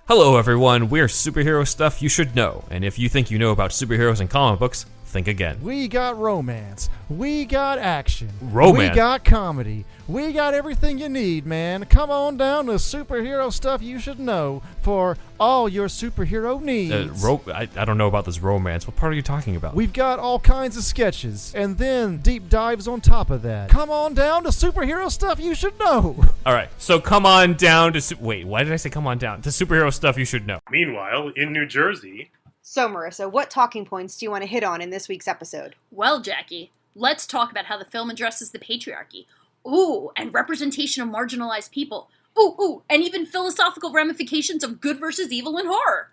Hello everyone, we're Superhero Stuff You Should Know, and if you think you know about superheroes and comic books, think again. We got romance. We got action. Romance? We got comedy. We got everything you need, man. Come on down to Superhero Stuff You Should Know for all your superhero needs. I don't know about this romance. What part are you talking about? We've got all kinds of sketches, and then deep dives on top of that. Come on down to Superhero Stuff You Should Know. Alright, so come on down to... Wait, why did I say come on down? To Superhero Stuff You Should Know. Meanwhile, in New Jersey... So, Marissa, what talking points do you want to hit on in this week's episode? Well, Jackie, let's talk about how the film addresses the patriarchy. Ooh, and representation of marginalized people. Ooh, and even philosophical ramifications of good versus evil in horror.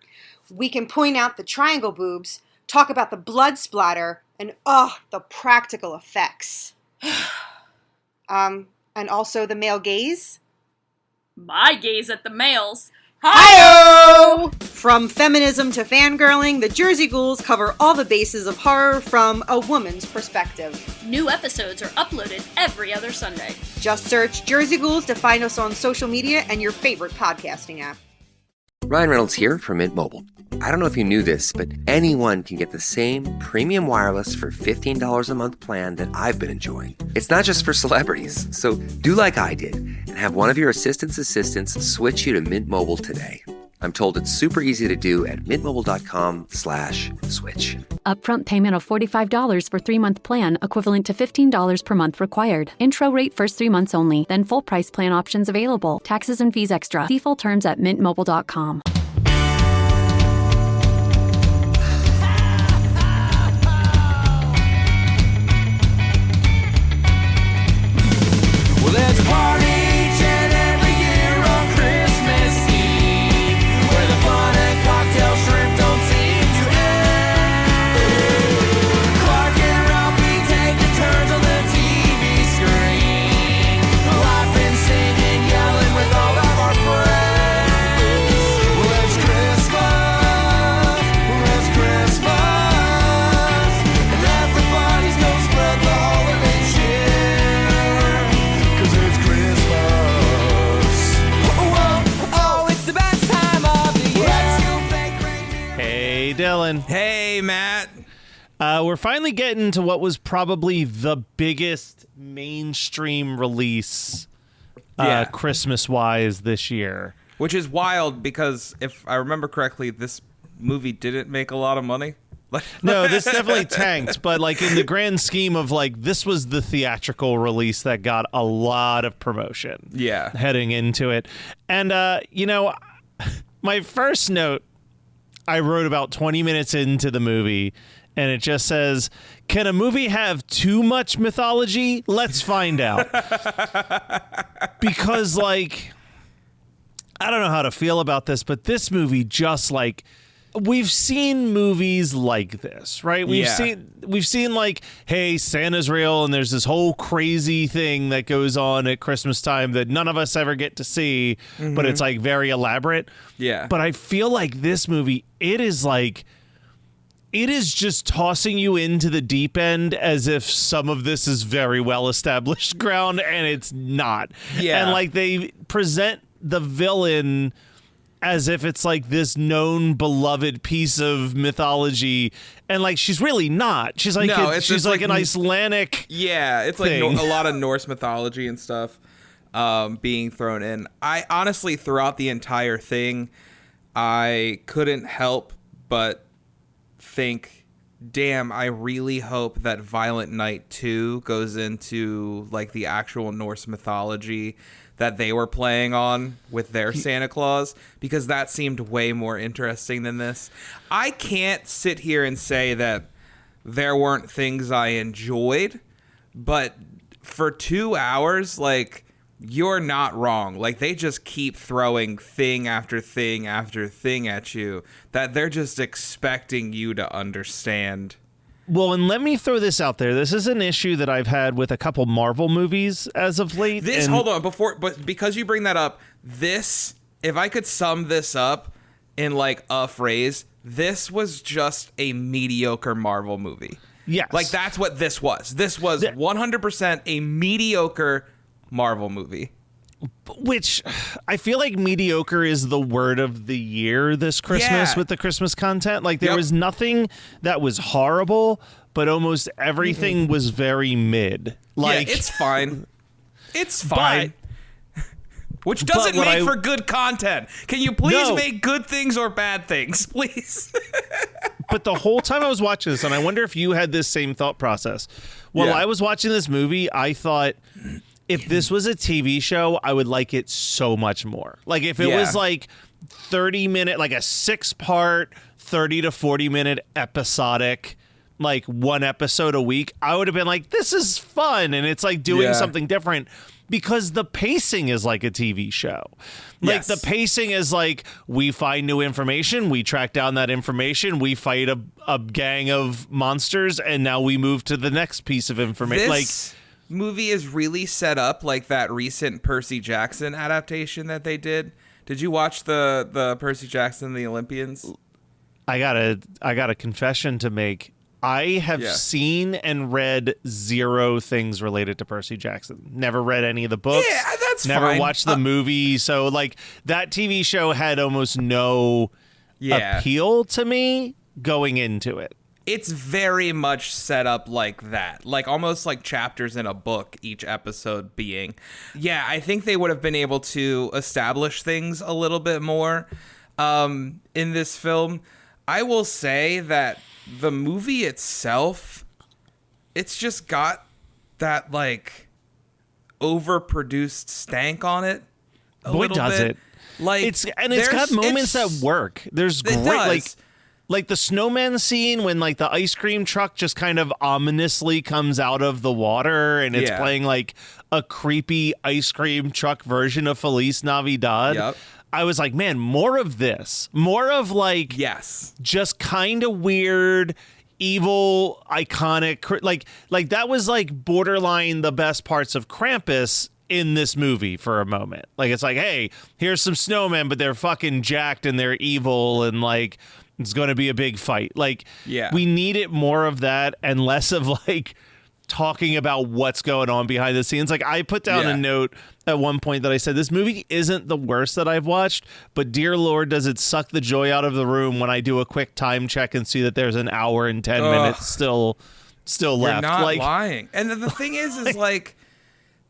We can point out the triangle boobs, talk about the blood splatter, and the practical effects. And also the male gaze. My gaze at the males. Hi-oh! From feminism to fangirling, the Jersey Ghouls cover all the bases of horror from a woman's perspective. New episodes are uploaded every other Sunday. Just search Jersey Ghouls to find us on social media and your favorite podcasting app. Ryan Reynolds here from Mint Mobile. I don't know if you knew this, but anyone can get the same premium wireless for $15 a month plan that I've been enjoying. It's not just for celebrities. So do like I did and have one of your assistants switch you to Mint Mobile today. I'm told it's super easy to do at mintmobile.com/switch. Upfront payment of $45 for 3-month plan, equivalent to $15 per month required. Intro rate first 3 months only, then full price plan options available. Taxes and fees extra. See full terms at mintmobile.com. Well, there's a party each and every year on Christmas Eve, where the fun and cocktail shrimp don't seem to end. Clark and Ralphie taking turns on the TV screen, laughing, singing, yelling with all of our friends. Well, it's Christmas, and everybody's gonna spread the holiday cheer. 'Cause it's Christmas. Oh, it's the best time of the year. Let's go fake reindeer. Hey, Dylan. Hey, Matt. We're finally getting to what was probably the biggest mainstream release Yeah. Christmas-wise this year. Which is wild because if I remember correctly, this movie didn't make a lot of money. No, this definitely tanked, but like in the grand scheme of like this was the theatrical release that got a lot of promotion. Yeah. Heading into it. And my first note I wrote about 20 minutes into the movie, and it just says, "Can a movie have too much mythology? Let's find out." Because like I don't know how to feel about this, but this movie just like we've seen movies like this, right? We've seen like, hey, Santa's real and there's this whole crazy thing that goes on at Christmas time that none of us ever get to see, but it's like very elaborate. Yeah. But I feel like this movie, it is just tossing you into the deep end as if some of this is very well established ground, and it's not. Yeah. And like they present the villain as if it's like this known beloved piece of mythology, and like she's really not. She's like she's like an Icelandic. Yeah, it's like thing. a lot of Norse mythology and stuff being thrown in. I honestly, throughout the entire thing, I couldn't help but think, damn, I really hope that Violent Night 2 goes into like the actual Norse mythology that they were playing on with their Santa Claus, because that seemed way more interesting than this. I can't sit here and say that there weren't things I enjoyed, but for 2 hours, like, you're not wrong. Like, they just keep throwing thing after thing after thing at you that they're just expecting you to understand. Well, and let me throw this out there. This is an issue that I've had with a couple Marvel movies as of late. Hold on, but because you bring that up, this, if I could sum this up in like a phrase, this was just a mediocre Marvel movie. Yes. Like, that's what this was. This was 100% a mediocre Marvel movie. Which I feel like mediocre is the word of the year this Christmas with the Christmas content. Like there was nothing that was horrible, but almost everything was very mid. Like it's fine. It's fine. Which doesn't make for good content. Can you please make good things or bad things, please? But the whole time I was watching this, and I wonder if you had this same thought process. While I was watching this movie, I thought, if this was a TV show, I would like it so much more. Like if it was like 30-minute, like a 6-part, 30 to 40-minute episodic, like one episode a week, I would have been like, this is fun. And it's like doing something different because the pacing is like a TV show. Like the pacing is like, we find new information, we track down that information, we fight a gang of monsters, and now we move to the next piece of information. This movie is really set up like that recent Percy Jackson adaptation that they did. Did you watch the Percy Jackson, the Olympians? I got a confession to make. I have seen and read 0 things related to Percy Jackson. Never read any of the books. Yeah, that's never fine. watched the movie. So like that TV show had almost no appeal to me going into it. It's very much set up like that, like almost like chapters in a book, each episode being. Yeah, I think they would have been able to establish things a little bit more in this film. I will say that the movie itself, it's just got that like overproduced stank on it. Boy, does it! Like it's got moments that work. There's great like the snowman scene when like the ice cream truck just kind of ominously comes out of the water and it's playing like a creepy ice cream truck version of Feliz Navidad. Yep. I was like, man, more of this. More of like just kind of weird, evil, iconic like that was like borderline the best parts of Krampus in this movie for a moment. Like it's like, hey, here's some snowmen, but they're fucking jacked and they're evil and like it's going to be a big fight. Like, we needed more of that and less of like talking about what's going on behind the scenes. Like I put down a note at one point that I said, this movie isn't the worst that I've watched, but dear Lord, does it suck the joy out of the room when I do a quick time check and see that there's an hour and 10 minutes still left. You're not like, lying. And the thing is like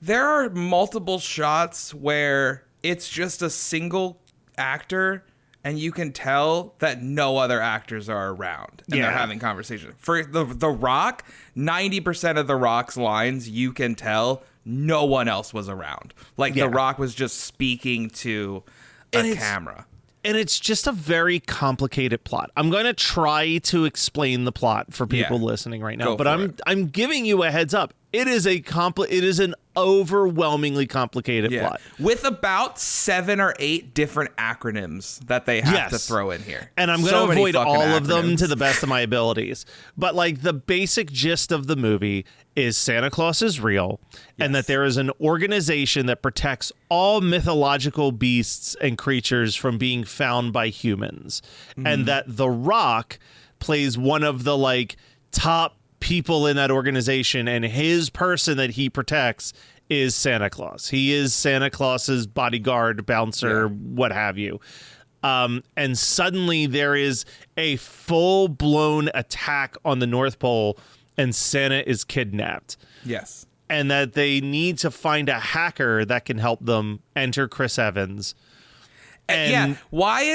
there are multiple shots where it's just a single actor and you can tell that no other actors are around and they're having conversation. For the Rock, 90% of the Rock's lines, you can tell no one else was around. Like the Rock was just speaking to a camera. And it's just a very complicated plot. I'm going to try to explain the plot for people listening right now, but I'm giving you a heads up. It is an overwhelmingly complicated plot with about 7 or 8 different acronyms that they have to throw in here. And I'm going to avoid all of them to the best of my abilities. But like the basic gist of the movie is Santa Claus is real and that there is an organization that protects all mythological beasts and creatures from being found by humans. And that The Rock plays one of the like top people in that organization, and his person that he protects is Santa Claus. He is Santa Claus's bodyguard, bouncer, what have you. And suddenly there is a full-blown attack on the North Pole, and Santa is kidnapped. Yes. And that they need to find a hacker that can help them. Enter Chris Evans. And why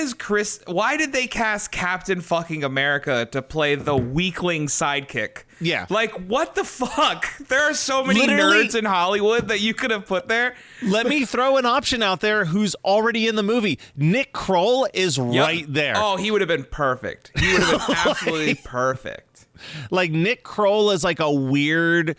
did they cast Captain fucking America to play the weakling sidekick? Yeah. Like, what the fuck? There are so many nerds in Hollywood that you could have put there. Let me throw an option out there who's already in the movie. Nick Kroll is right there. Oh, he would have been perfect. He would have been absolutely perfect. Like, Nick Kroll is like a weird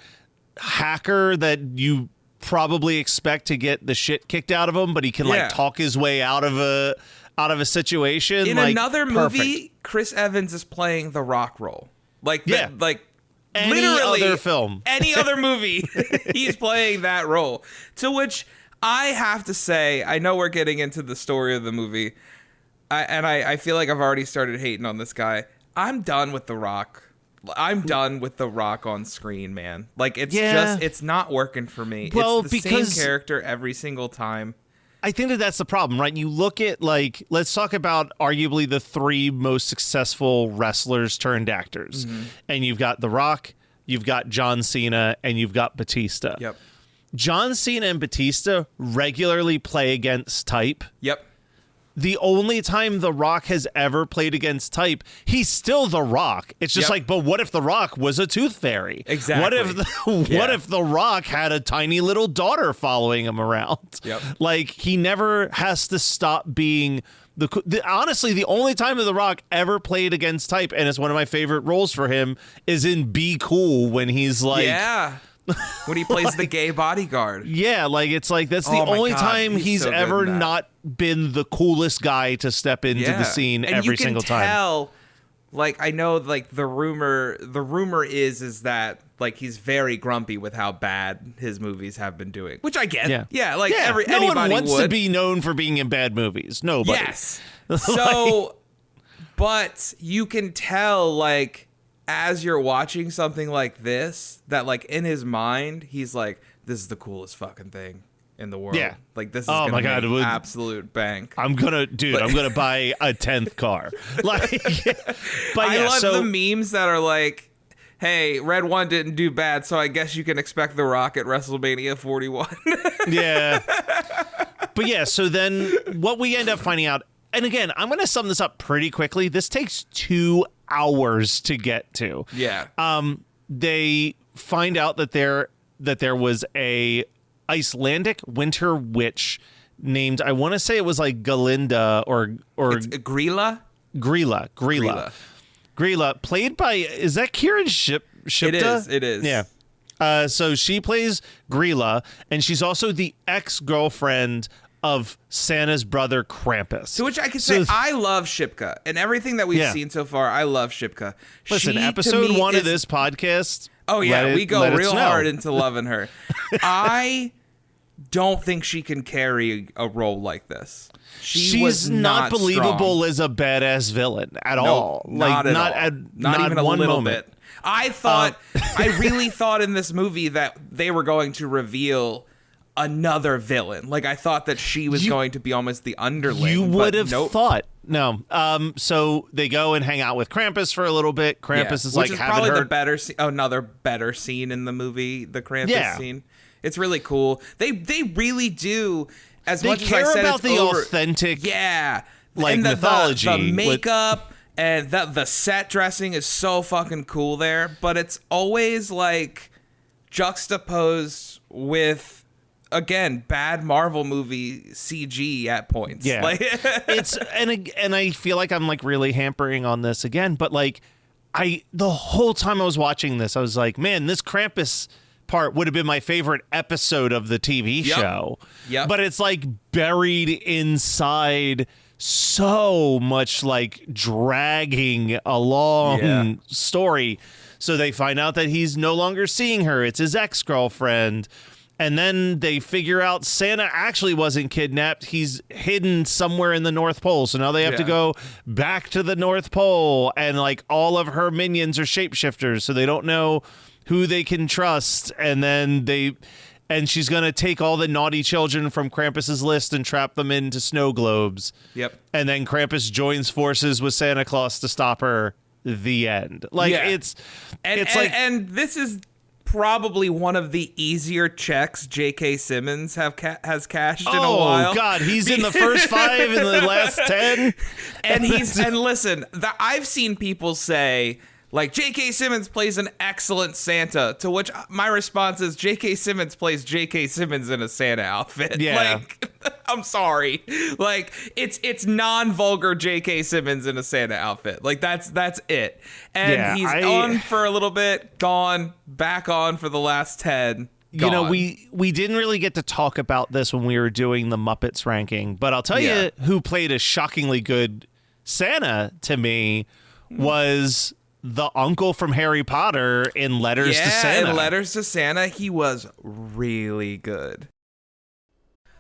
hacker that you probably expect to get the shit kicked out of him, but he can like talk his way out of a situation. In like, another movie, Chris Evans is playing the Rock role. Like any literally other film, any other movie, he's playing that role. To which I have to say, I know we're getting into the story of the movie, I feel like I've already started hating on this guy. I'm done with The Rock. I'm done with The Rock on screen, man. Like, Yeah. it's not working for me. Well, it's the because- same character every single time. I think that that's the problem, right? You look at, like, let's talk about arguably the 3 most successful wrestlers turned actors. And you've got The Rock, you've got John Cena, and you've got Batista. Yep. John Cena and Batista regularly play against type. Yep. The only time The Rock has ever played against type, he's still The Rock. It's just Yep. like, but what if The Rock was a tooth fairy? Exactly. What if The Rock had a tiny little daughter following him around? Yep. Like, he never has to stop being honestly, the only time that The Rock ever played against type, and it's one of my favorite roles for him, is in Be Cool, when he's like, yeah. When he plays the gay bodyguard. yeah, like, it's like that's the Oh my only God, time he's he's so good ever in that. not been the coolest guy to step into the scene and every you can single time. tell, like, I know, like, the rumor is that, like, he's very grumpy with how bad his movies have been doing, which I get. Yeah. Like, no anybody one wants would. to be known for being in bad movies. Nobody. Yes. So, but you can tell, like, as you're watching something like this, that, like, in his mind, he's like, this is the coolest fucking thing in the world. Yeah. Like, this is Oh gonna my God, make it would- absolute bank. I'm gonna buy a 10th car. Like, but I yeah, love so the memes that are like, hey, Red One didn't do bad, so I guess you can expect The Rock at WrestleMania 41. yeah. But yeah, so then what we end up finding out, and again, I'm gonna sum this up pretty quickly. This takes 2 hours to get to. Yeah. They find out that there was a Icelandic winter witch named, I want to say it was like Galinda or It's Grilla? Grilla. Grilla, played by, is that Kieran Shipka? It is. Yeah. So she plays Grilla, and she's also the ex-girlfriend of Santa's brother Krampus. To which I can say, I love Shipka. And everything that we've Yeah. seen so far, I love Shipka. Listen, She, to episode me, 1 of is- this podcast. Oh, yeah, let we it go real snow. hard into loving her. I don't think she can carry a role like this. She's was not strong. believable as a badass villain at all. Not at all. Not even a one little moment. bit. I thought, I really thought in this movie that they were going to reveal another villain. Like, I thought that she was going to be almost the underling. You but would have nope. thought. No. So they go and hang out with Krampus for a little bit. Krampus Yeah, is which like, is haven't probably heard. the better another better scene in the movie, the Krampus Yeah. scene. It's really cool. They really do, as They much as care I said about it's the over, authentic, yeah, like, and mythology the with- makeup and the set dressing is so fucking cool there, but it's always like juxtaposed with, again, bad Marvel movie CG at points. Yeah. Like, It's and I feel like I'm like really hampering on this again, but like the whole time I was watching this, I was like, man, this Krampus part would have been my favorite episode of the TV Yep. show. Yep. But it's like buried inside so much like dragging along Yeah. story. So they find out that he's no longer seeing her. It's his ex-girlfriend. And then they figure out Santa actually wasn't kidnapped. He's hidden somewhere in the North Pole. So now they have to Yeah. go back to the North Pole. And like all of her minions are shapeshifters. So they don't know who they can trust. And then and she's going to take all the naughty children from Krampus's list and trap them into snow globes. Yep. And then Krampus joins forces with Santa Claus to stop her. The end. Like Yeah. it's and like, and this is probably one of the easier checks J.K. Simmons has cashed in a while. Oh God, he's in the first 5 in the last 10, and listen, I've seen people say, like, J.K. Simmons plays an excellent Santa, to which my response is, J.K. Simmons plays J.K. Simmons in a Santa outfit. Yeah. Like, I'm sorry. Like, it's non-vulgar J.K. Simmons in a Santa outfit. Like, that's it. And Yeah, he's on for a little bit, gone, back on for the last 10. You know, gone. we didn't really get to talk about this when we were doing the Muppets ranking, but I'll tell Yeah. you who played a shockingly good Santa to me was the uncle from Harry Potter in Letters to Santa. in Letters to Santa, he was really good.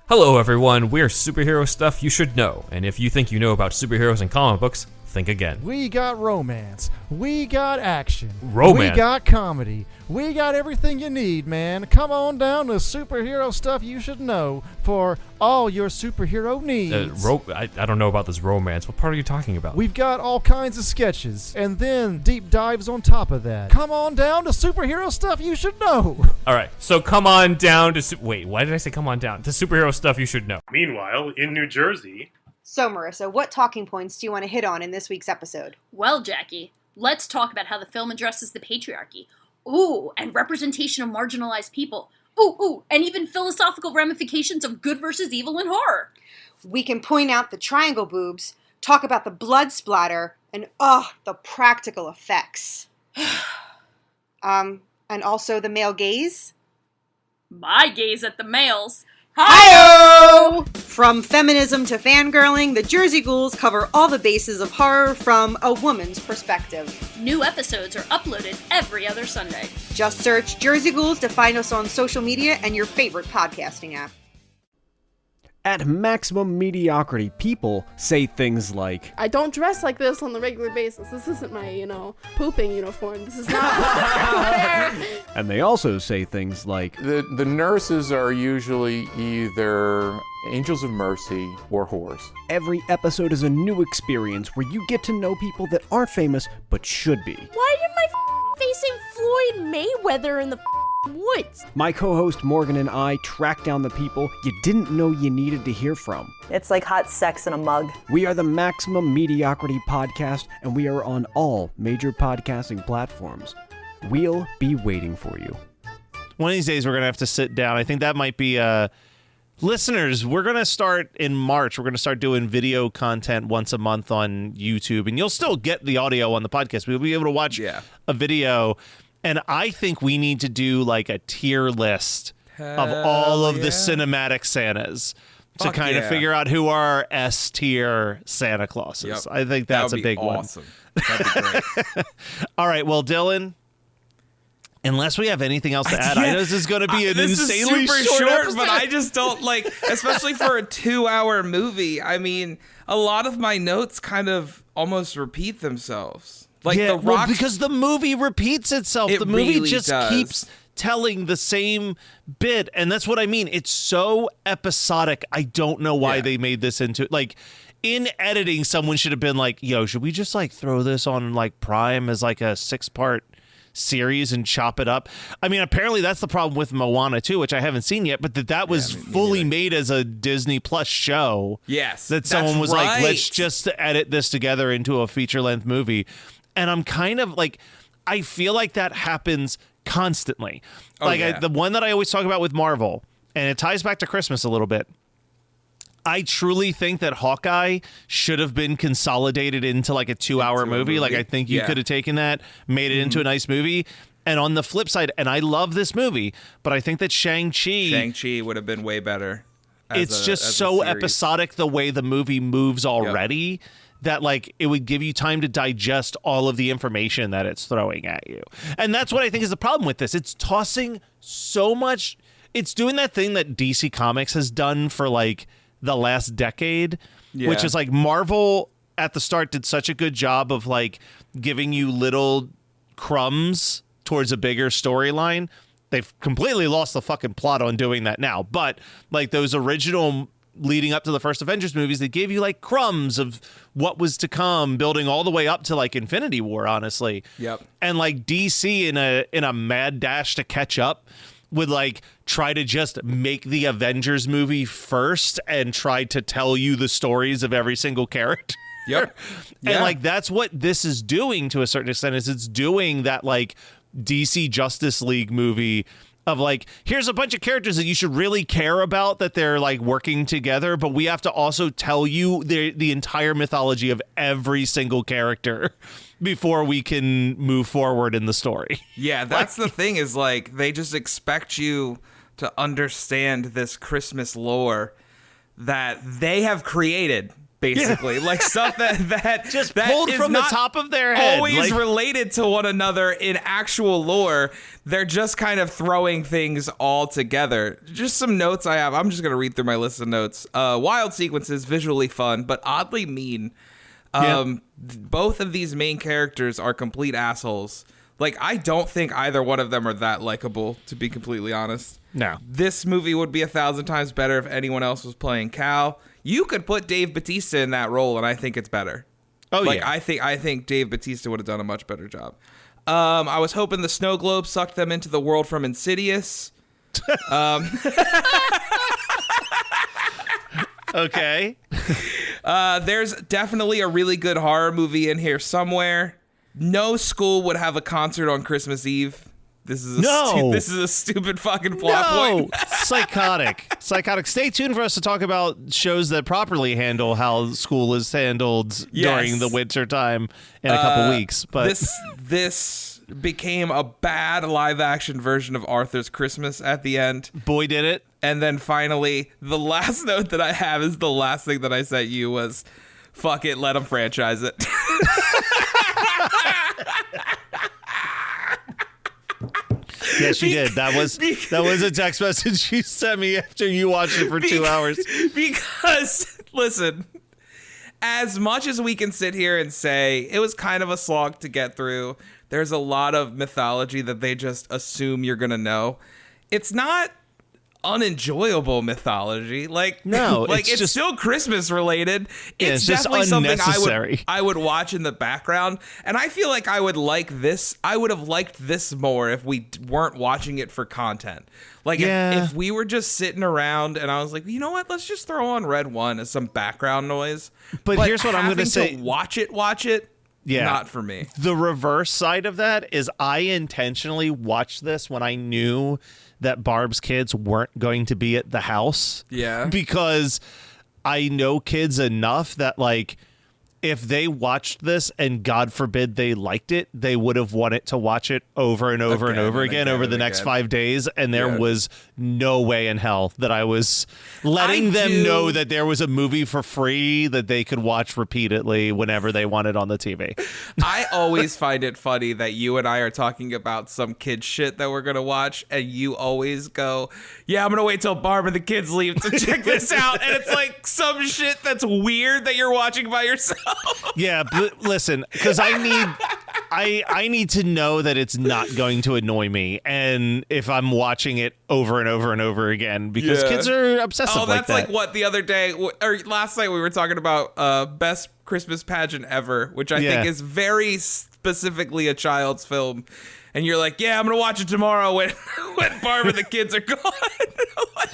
Hello everyone, we're Superhero Stuff You Should Know, and if you think you know about superheroes and comic books, think again. We got romance. We got action. Romance? We got comedy. We got everything you need, man. Come on down to Superhero Stuff You Should Know for all your superhero needs. I don't know about this romance. What part are you talking about? We've got all kinds of sketches, and then deep dives on top of that. Come on down to Superhero Stuff You Should Know. All right, so come on down to... Wait, why did I say come on down? To Superhero Stuff You Should Know. Meanwhile, in New Jersey, So, Marissa, what talking points do you want to hit on in this week's episode? Well, Jackie, let's talk about how the film addresses the patriarchy. Ooh, and representation of marginalized people. Ooh, and even philosophical ramifications of good versus evil in horror. We can point out the triangle boobs, talk about the blood splatter, and the practical effects. And also the male gaze. My gaze at the males. Hi-oh! From feminism to fangirling, the Jersey Ghouls cover all the bases of horror from a woman's perspective. New episodes are uploaded every other Sunday. Just search Jersey Ghouls to find us on social media and your favorite podcasting app. At Maximum Mediocrity, people say things like, I don't dress like this on the regular basis. This isn't my, pooping uniform. This is not what I wear. And they also say things like, The nurses are usually either angels of mercy or whores. Every episode is a new experience where you get to know people that aren't famous but should be. Why am I facing Floyd Mayweather in the woods? My co-host Morgan and I track down the people you didn't know you needed to hear from. It's like hot sex in a mug. We are the Maximum Mediocrity Podcast, and we are on all major podcasting platforms. We'll be waiting for you. One of these days, we're going to have to sit down. I think that might be... Listeners, we're going to start in March. We're going to start doing video content once a month on YouTube, and you'll still get the audio on the podcast. We'll be able to watch a video, and I think we need to do like a tier list of all of the cinematic Santas to kind of figure out who are S tier Santa Clauses. Yep. I think that's a big awesome. one. That'd be great. All right, well, Dylan, unless we have anything else to add, I know this is going to be an insanely is super short episode. but I just don't like, especially for a 2-hour movie. I mean, a lot of my notes kind of almost repeat themselves. Like yeah, the Rock, because the movie repeats itself. It The movie really just does. keeps telling the same bit, and that's what I mean. It's so episodic. I don't know why they made this into like. In editing, someone should have been like, "Yo, should we just like throw this on like Prime as like a 6-part series and chop it up?" I mean, apparently that's the problem with Moana 2, which I haven't seen yet, but that was fully made as a Disney Plus show. Yes, that someone that's was like, right. let's just edit this together into a feature-length movie. And I'm kind of like, I feel like that happens constantly. The one that I always talk about with Marvel, and it ties back to Christmas a little bit. I truly think that Hawkeye should have been consolidated into like a 2-hour movie. Like, I think you could have taken that, made it into a nice movie. And on the flip side, and I love this movie, but I think that Shang-Chi would have been way better. It's just so episodic the way the movie moves already that like it would give you time to digest all of the information that it's throwing at you. And that's what I think is the problem with this. It's tossing so much. It's doing that thing that DC Comics has done for like the last decade, which is like Marvel at the start did such a good job of like giving you little crumbs towards a bigger storyline. They've completely lost the fucking plot on doing that now. But like those original leading up to the first Avengers movies, they gave you like crumbs of what was to come, building all the way up to like Infinity War, honestly. Yep. And like DC in a mad dash to catch up would like try to just make the Avengers movie first and try to tell you the stories of every single character. Yep. And like that's what this is doing to a certain extent, is it's doing that like DC Justice League movie of like, here's a bunch of characters that you should really care about, that they're like working together, but we have to also tell you the entire mythology of every single character before we can move forward in the story. Yeah, that's the thing, is like they just expect you to understand this Christmas lore that they have created. Basically, like stuff that just that pulled is from the not top of their head, always like related to one another in actual lore. They're just kind of throwing things all together. Just some notes I have. I'm just gonna read through my list of notes. Wild sequences, visually fun, but oddly mean. Both of these main characters are complete assholes. Like, I don't think either one of them are that likable, to be completely honest. No. This movie would be 1,000 times better if anyone else was playing Cal. You could put Dave Bautista in that role, and I think it's better. Oh, like, yeah. I think Dave Bautista would have done a much better job. I was hoping the snow globe sucked them into the world from Insidious. Okay. There's definitely a really good horror movie in here somewhere. No school would have a concert on Christmas Eve. This is a stupid fucking plot point. Psychotic. Stay tuned for us to talk about shows that properly handle how school is handled during the winter time in a couple weeks. But this became a bad live action version of Arthur's Christmas at the end. Boy, did it. And then finally, the last note that I have is the last thing that I sent you was, fuck it, let them franchise it. Yes, you did. That was a text message you sent me after you watched it for 2 hours. Because, listen, as much as we can sit here and say it was kind of a slog to get through, there's a lot of mythology that they just assume you're going to know. It's not unenjoyable mythology. Like, no, like it's still Christmas related. It's just definitely something unnecessary. I would watch in the background, and I feel like I would like this. I would have liked this more if we weren't watching it for content. Like, if we were just sitting around and I was like, you know what, let's just throw on Red One as some background noise. But here's what I'm going to say: watch it. Yeah, not for me. The reverse side of that is I intentionally watched this when I knew that Barb's kids weren't going to be at the house. Yeah. Because I know kids enough that, like, if they watched this and God forbid they liked it, they would have wanted to watch it over and over and over again over the next 5 days. And there was no way in hell that I was letting them know that there was a movie for free that they could watch repeatedly whenever they wanted on the TV. I always find it funny that you and I are talking about some kid shit that we're going to watch, and you always go, yeah, I'm going to wait till Barb and the kids leave to check this out. And it's like some shit that's weird that you're watching by yourself. Yeah, but listen, because I need to know that it's not going to annoy me, and if I'm watching it over and over and over again, because kids are obsessive. Oh, that's like that. like what the other day or last night we were talking about best Christmas pageant ever, which I think is very specifically a child's film. And you're like, yeah, I'm gonna watch it tomorrow when Barb and the kids are gone. Like,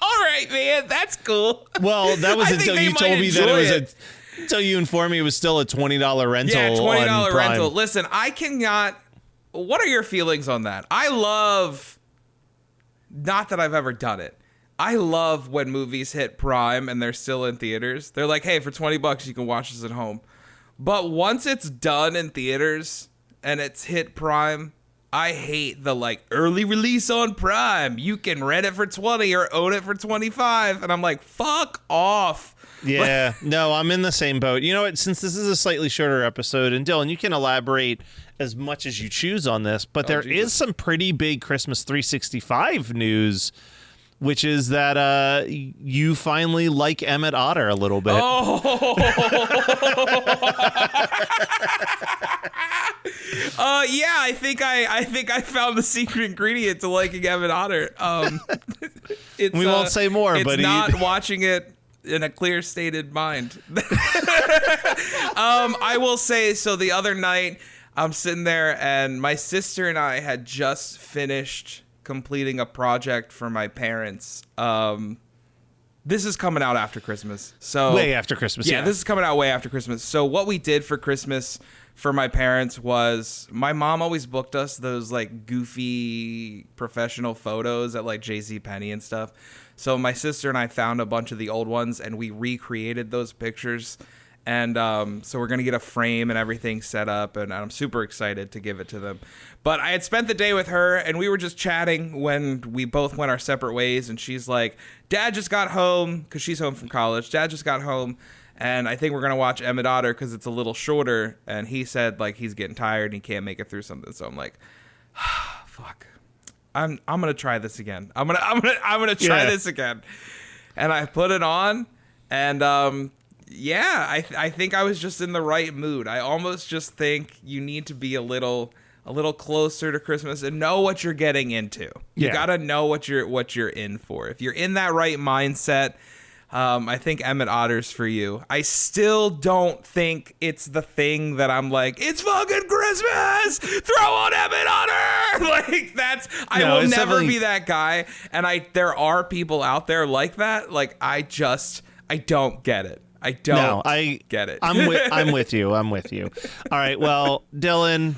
all right, man, that's cool. Well, that was until you told me that it was until you informed me it was still a $20 rental. Yeah, $20 Prime. rental. Listen, I cannot. What are your feelings on that? I love. Not that I've ever done it. I love when movies hit Prime and they're still in theaters. They're like, hey, for $20 you can watch this at home. But once it's done in theaters and it's hit Prime, I hate the like early release on Prime. You can rent it for $20 or own it for $25, and I'm like, fuck off. Yeah, no, I'm in the same boat. You know what? Since this is a slightly shorter episode, and Dylan, you can elaborate as much as you choose on this, but there is some pretty big Christmas 365 news, which is that you finally like Emmett Otter a little bit. Oh. Yeah, I think I found the secret ingredient to liking Emmett Otter. We won't say more, it's but not watching it in a clear stated mind. I will say, so the other night I'm sitting there and my sister and I had just finished completing a project for my parents. This is coming out after Christmas. So way after Christmas. Yeah, this is coming out way after Christmas. So what we did for Christmas for my parents was my mom always booked us those like goofy professional photos at like JCPenney and stuff. So my sister and I found a bunch of the old ones and we recreated those pictures. And so we're going to get a frame and everything set up, and I'm super excited to give it to them. But I had spent the day with her, and we were just chatting when we both went our separate ways, and she's like, Dad just got home, because she's home from college. Dad just got home, and I think we're going to watch Emmett Otter because it's a little shorter, and he said, like, he's getting tired and he can't make it through something. So I'm like, fuck. I'm going to try this again. I'm going to try this again. And I put it on, and Yeah, I think I was just in the right mood. I almost just think you need to be a little closer to Christmas and know what you're getting into. You Yeah. gotta know what you're in for. If you're in that right mindset, I think Emmett Otter's for you. I still don't think it's the thing that I'm like, it's fucking Christmas! Throw on Emmett Otter! Like, I will never be that guy. And there are people out there like that. Like, I don't get it. I don't get it. I'm with you. I'm with you. All right. Well, Dylan.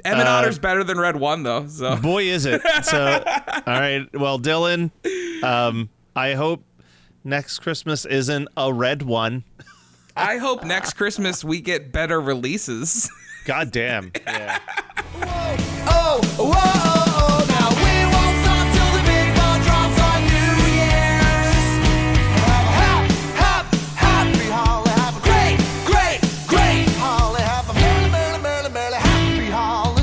Emmett Otter's better than Red One, though. So boy, is it. So, all right. Well, Dylan, I hope next Christmas isn't a red one. I hope next Christmas we get better releases. God damn. Yeah. Whoa, now we won't stop till the big ball drops on New Year's. Happy holiday, have a great holiday, have a merry happy holiday.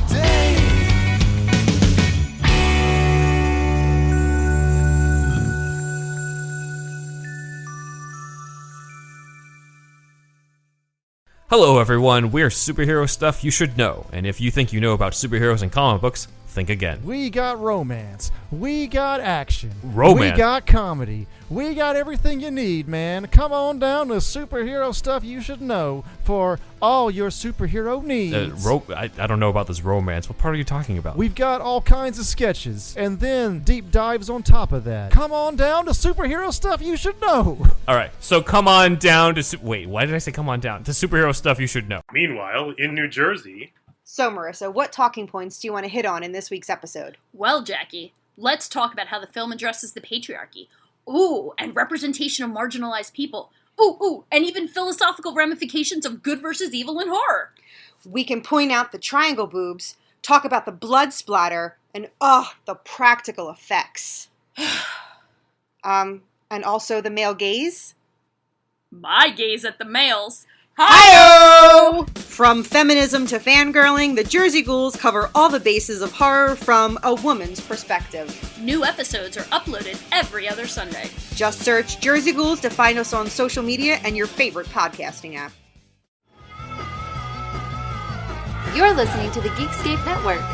Hello, everyone. We're Superhero Stuff You Should Know, and if you think you know about superheroes and comic books, think again. We got romance. We got action. Romance? We got comedy. We got everything you need, man. Come on down to Superhero Stuff You Should Know for all your superhero needs. I don't know about this romance. What part are you talking about? We've got all kinds of sketches, and then deep dives on top of that. Come on down to Superhero Stuff You Should Know. All right, so come on down to... Wait, why did I say come on down? To Superhero Stuff You Should Know. Meanwhile, in New Jersey... So, Marissa, what talking points do you want to hit on in this week's episode? Well, Jackie, let's talk about how the film addresses the patriarchy. Ooh, and representation of marginalized people. Ooh, and even philosophical ramifications of good versus evil in horror. We can point out the triangle boobs, talk about the blood splatter, and the practical effects. And also the male gaze. My gaze at the males. Hi-oh! From feminism to fangirling, the Jersey Ghouls cover all the bases of horror from a woman's perspective. New episodes are uploaded every other Sunday. Just search Jersey Ghouls to find us on social media and your favorite podcasting app. You're listening to the Geekscape Network.